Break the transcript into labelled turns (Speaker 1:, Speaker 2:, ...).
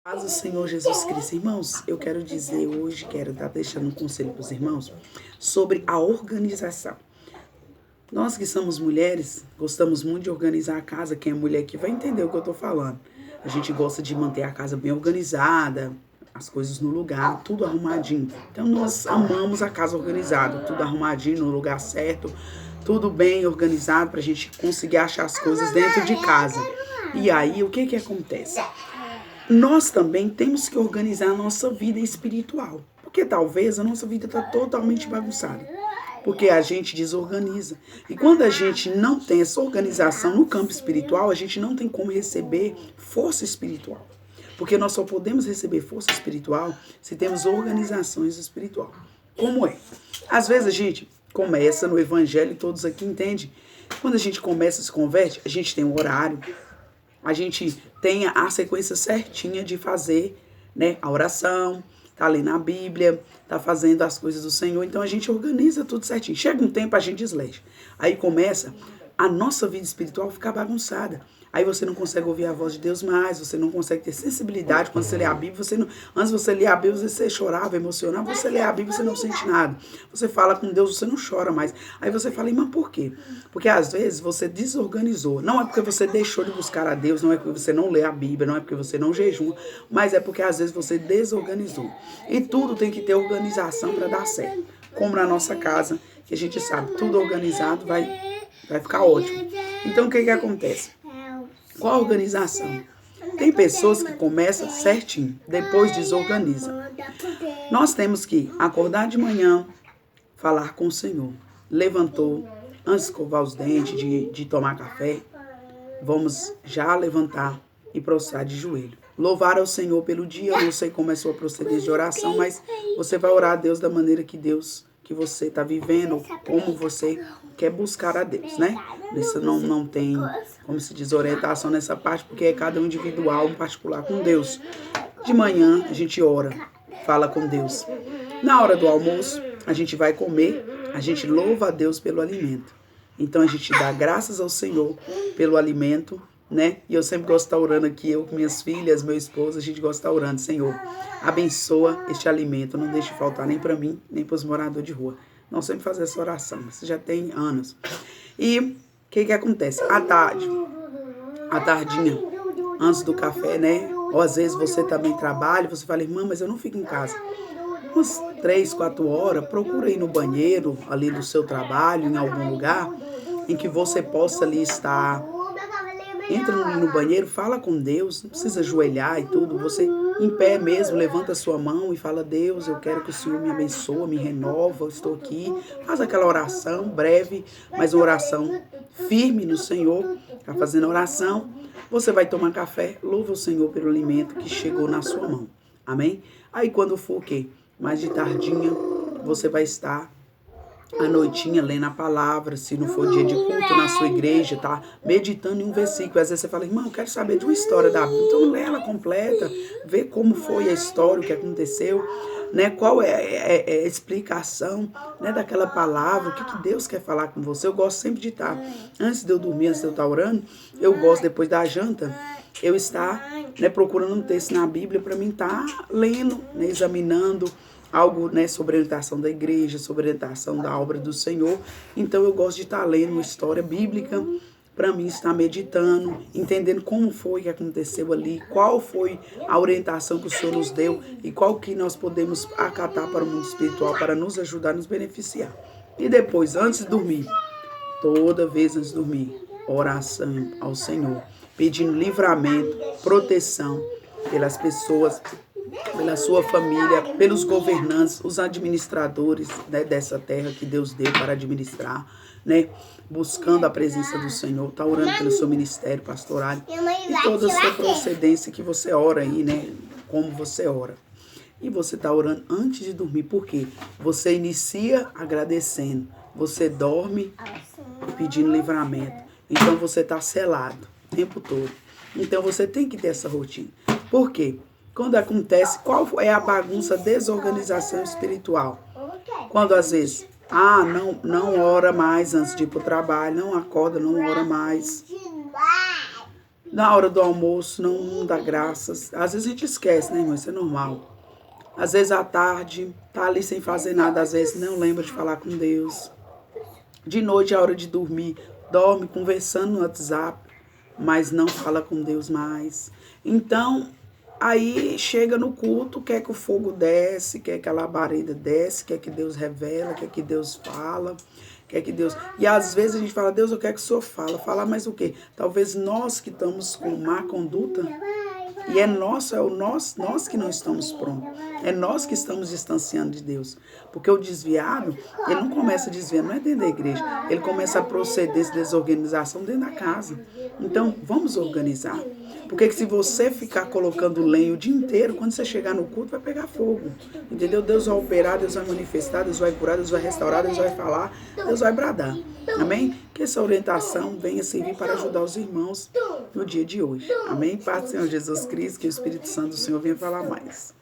Speaker 1: Paz do Senhor Jesus Cristo. Irmãos, eu quero dizer hoje, quero estar deixando um conselho para os irmãos sobre a organização. Nós que somos mulheres, gostamos muito de organizar a casa. Quem é mulher aqui vai entender o que eu estou falando. A gente gosta de manter a casa bem organizada, as coisas no lugar, tudo arrumadinho. Então nós amamos a casa organizada, tudo arrumadinho, no lugar certo, tudo bem organizado para a gente conseguir achar as coisas dentro de casa. E aí, o que acontece? Nós também temos que organizar a nossa vida espiritual. Porque talvez a nossa vida está totalmente bagunçada. Porque a gente desorganiza. E quando a gente não tem essa organização no campo espiritual, a gente não tem como receber força espiritual. Porque nós só podemos receber força espiritual se temos organizações espiritual. Como é? Às vezes a gente começa no evangelho, todos aqui entendem. Quando a gente começa, se converte, a gente tem um horário. A gente tem a sequência certinha de fazer, né, a oração, tá lendo a Bíblia, tá fazendo as coisas do Senhor. Então a gente organiza tudo certinho. Chega um tempo, a gente desleja. Aí começa a nossa vida espiritual ficar bagunçada. Aí você não consegue ouvir a voz de Deus mais, você não consegue ter sensibilidade quando você lê a Bíblia. Antes de você ler a Bíblia, você chorava, emocionava. Você lê a Bíblia, você não sente nada. Você fala com Deus, você não chora mais. Aí você fala, mas por quê? Porque às vezes você desorganizou. Não é porque você deixou de buscar a Deus, não é porque você não lê a Bíblia, não é porque você não jejuma, mas é porque às vezes você desorganizou. E tudo tem que ter organização para dar certo. Como na nossa casa, que a gente sabe, tudo organizado vai ficar ótimo. Então o que acontece? Qual a organização? Tem pessoas que começam certinho, depois desorganizam. Nós temos que acordar de manhã, falar com o Senhor. Levantou, antes de escovar os dentes, de tomar café, vamos já levantar e prostrar de joelho. Louvar ao Senhor pelo dia. Eu não sei como é a sua procedência de oração, mas você vai orar a Deus da maneira que você está vivendo, como você quer buscar a Deus, né? Isso não tem, como se diz, orientação nessa parte, porque é cada um individual, um particular com Deus. De manhã a gente ora, fala com Deus. Na hora do almoço, a gente vai comer, a gente louva a Deus pelo alimento. Então a gente dá graças ao Senhor pelo alimento, né? E eu sempre gosto de estar orando aqui, eu com minhas filhas, meu esposo, a gente gosta de estar orando, Senhor, abençoa este alimento, não deixe faltar nem para mim, nem para os moradores de rua. Nós sempre fazemos essa oração, isso já tem anos. E o que acontece? À tardinha, antes do café, né? Ou às vezes você também trabalha, você fala, irmã, mas eu não fico em casa. Umas 3, 4 horas, procura ir no banheiro, ali do seu trabalho, em algum lugar, em que você possa ali estar. Entra no banheiro, fala com Deus, não precisa ajoelhar e tudo, você em pé mesmo, levanta a sua mão e fala, Deus, eu quero que o Senhor me abençoe, me renova, eu estou aqui. Faz aquela oração breve, mas uma oração firme no Senhor, está fazendo a oração. Você vai tomar café, louva o Senhor pelo alimento que chegou na sua mão, amém? Aí quando for o quê? Mais de tardinha, você vai estar à noitinha lendo a palavra, se não for dia de culto na sua igreja, tá meditando em um versículo. Às vezes você fala, irmão, eu quero saber de uma história da Bíblia. Então lê ela completa, vê como foi a história, o que aconteceu, né? Qual é a explicação, né, daquela palavra, o que Deus quer falar com você. Eu gosto sempre de estar, antes de eu dormir, antes de eu estar orando, eu gosto depois da janta, eu estar, né, procurando um texto na Bíblia para mim estar lendo, né, examinando, algo, né, sobre a orientação da igreja, sobre a orientação da obra do Senhor. Então eu gosto de estar lendo uma história bíblica, para mim estar meditando, entendendo como foi que aconteceu ali, qual foi a orientação que o Senhor nos deu e qual que nós podemos acatar para o mundo espiritual para nos ajudar, nos beneficiar. E depois, antes de dormir, toda vez antes de dormir, oração ao Senhor, pedindo livramento, proteção pelas pessoas, pela sua família, pelos governantes, os administradores, né, dessa terra que Deus deu para administrar, né, buscando a presença do Senhor, tá orando pelo seu ministério pastoral e toda a sua procedência que você ora aí, né, como você ora. E você tá orando antes de dormir, por quê? Você inicia agradecendo, você dorme pedindo livramento, então você tá selado o tempo todo. Então você tem que ter essa rotina. Por quê? Quando acontece, qual é a bagunça, desorganização espiritual? Quando às vezes, não ora mais antes de ir para o trabalho, não acorda, não ora mais. Na hora do almoço, não dá graças. Às vezes a gente esquece, né, irmão? Isso é normal. Às vezes à tarde, tá ali sem fazer nada, às vezes não lembra de falar com Deus. De noite, a hora de dormir, dorme conversando no WhatsApp, mas não fala com Deus mais. Então, aí chega no culto, quer que o fogo desce, quer que a labareda desce, quer que Deus revela, quer que Deus fala, quer que Deus... E às vezes a gente fala, Deus, eu quero que o Senhor fala. Fala mais o quê? Talvez nós que estamos com má conduta, e é nós que não estamos prontos. É nós que estamos distanciando de Deus. Porque o desviado, ele não começa desviando, não é dentro da igreja. Ele começa a proceder essa desorganização dentro da casa. Então, vamos organizar. Porque se você ficar colocando lenha o dia inteiro, quando você chegar no culto, vai pegar fogo. Entendeu? Deus vai operar, Deus vai manifestar, Deus vai curar, Deus vai restaurar, Deus vai falar, Deus vai bradar. Amém? Que essa orientação venha servir para ajudar os irmãos no dia de hoje. Amém? Paz do Senhor Jesus Cristo, que o Espírito Santo do Senhor venha falar mais.